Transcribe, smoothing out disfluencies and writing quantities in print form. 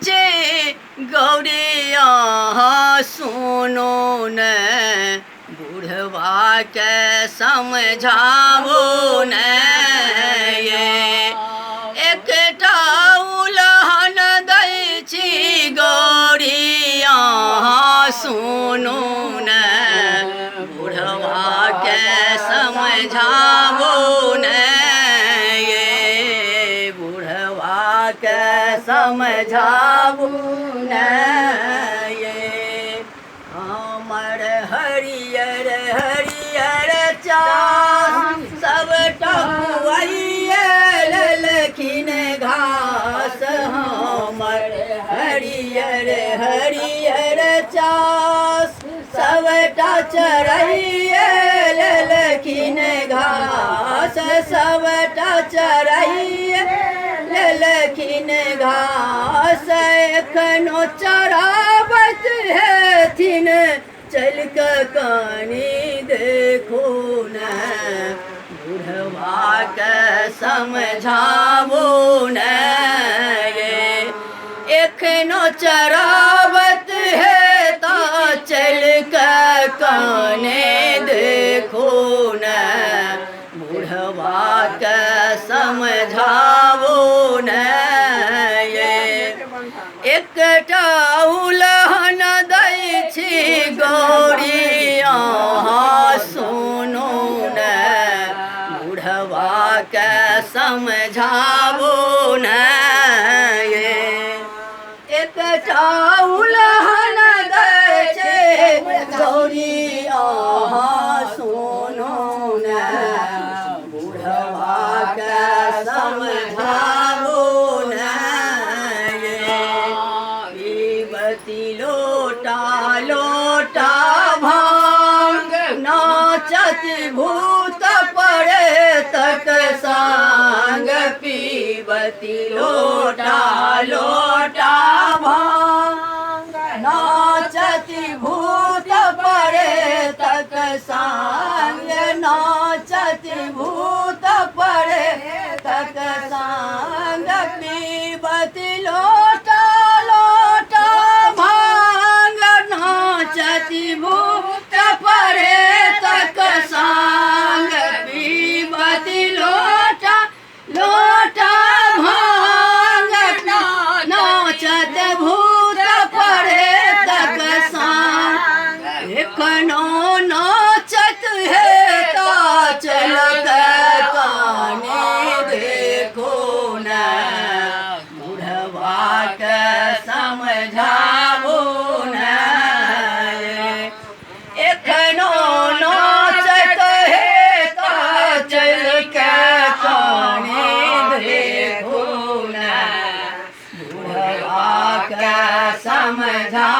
दैछे गौरिया सुनो न बुढ़वा के समझावो न ये एकटा उलहन दैछी गौरिया सुनो न बुढ़वा के समझावो न ये बुढ़वा के समझावो न ये हमर हरियर हरियर चास सब टकुआइए ललखिन घास हमर हरियर हरियर चास सबटा चरैए ललखिन घास सबटा चरैए ललखिन घास एखनो चरावत हेथिन चल के कानी देखो न बुढ़वा के समझावो न ये एखनो चरावत है ता चल के काने देखो न बुढ़वा के समझावो न ये एकटा उलहन दैछी गौरिया सुनो न बुढ़वा के समझावो न ये एकटा उलहन दैछी गौरिया सुनो न बुढ़वा के समझावो न पीबती लोटा लोटा भांग नाचत भूत पड़े तक सांग पीबती लोटा लोटा भांग नाचत भूत पड़े तक सांग नाचत भूत पड़े तक सांग पीबती लोटा लोटा भांग नाचती भूत पड़े तक सांग पीबती लोटा लोटा भांग नाचत भूत पड़े तक सांग एखनो नाचत है ता चल के काने देखो न बुढ़वा के समझावो न एखनो नाचत है ता चल के काने देखो न बुढ़वा के समझा